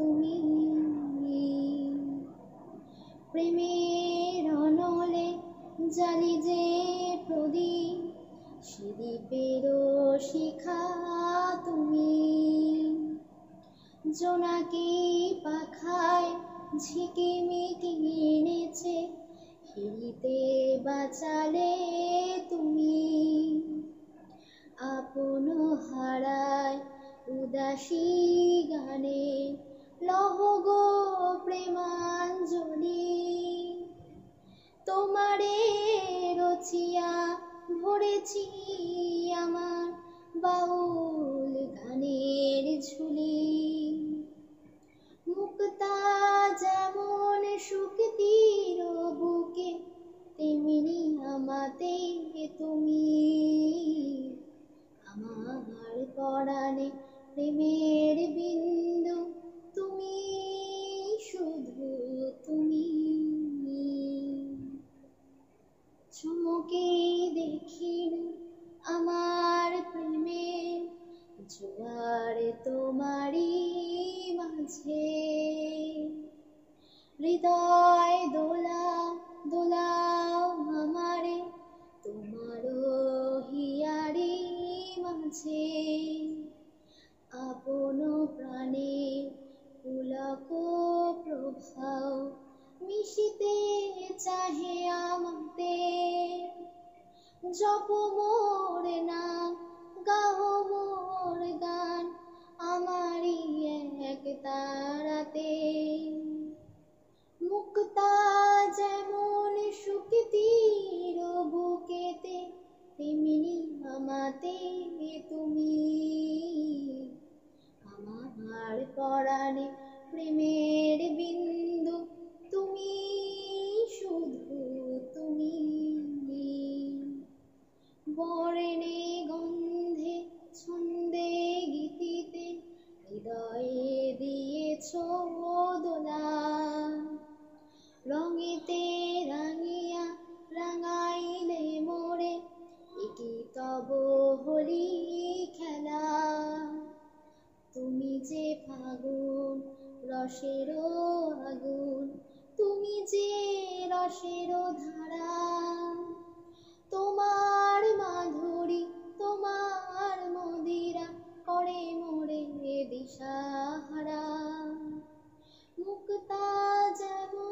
তুমি। প্রেমের অনলে জালি যে প্রদীপ, সে দ্বীপেরও শিখা তুমি। জোনাকি পাখায় ঝিকিমিকি নেচে হেরিতে বাঁচালে তুমি। আপন হারায় উদাসী গানে লহ গো প্রেমাঞ্জলি। তোমারে রচিয়া ভরেছি আমার বাউল গানের ঝুলি। মুক্তা যেমন শুকতির বুকে, তেমনি আমাতে তুমি। আমার পরাণে প্রেমের বিন্দু তুমি, শুধু তুমি। চমকে দেখিন আমার প্রেমের জোয়ার তোমারই মাঝে। হৃদয় দোলা দোলাও আমারে তোমারও হিয়ারি মাঝে। আপন প্রাণে পুলক প্রভাও মিশিতে চাহে আমাতে। জপ মোর নাম, গাও মোর গান, আমারই এক তারাতে। মুক্তা যেমন শুকতির বুকেতে, তেমনি আমাতে তুমি। আমার পরাণে প্রেমের বিন্দু তুমি, শুধু তুমি। বর্ণে গন্ধে ছন্দে গীতিতে হৃদয়ে দিয়েছ দোলা। রঙেতে রাঙিয়া রাঙাইলে মোরে, একি তব হোলি খেলা। তুমি যে ফাগুন রসেরও আগুন, তুমি যে রসেরও ধারা। তোমার মাধুরী তোমার মদিরা করে মোরে দিশাহারা। মুক্তা যেমন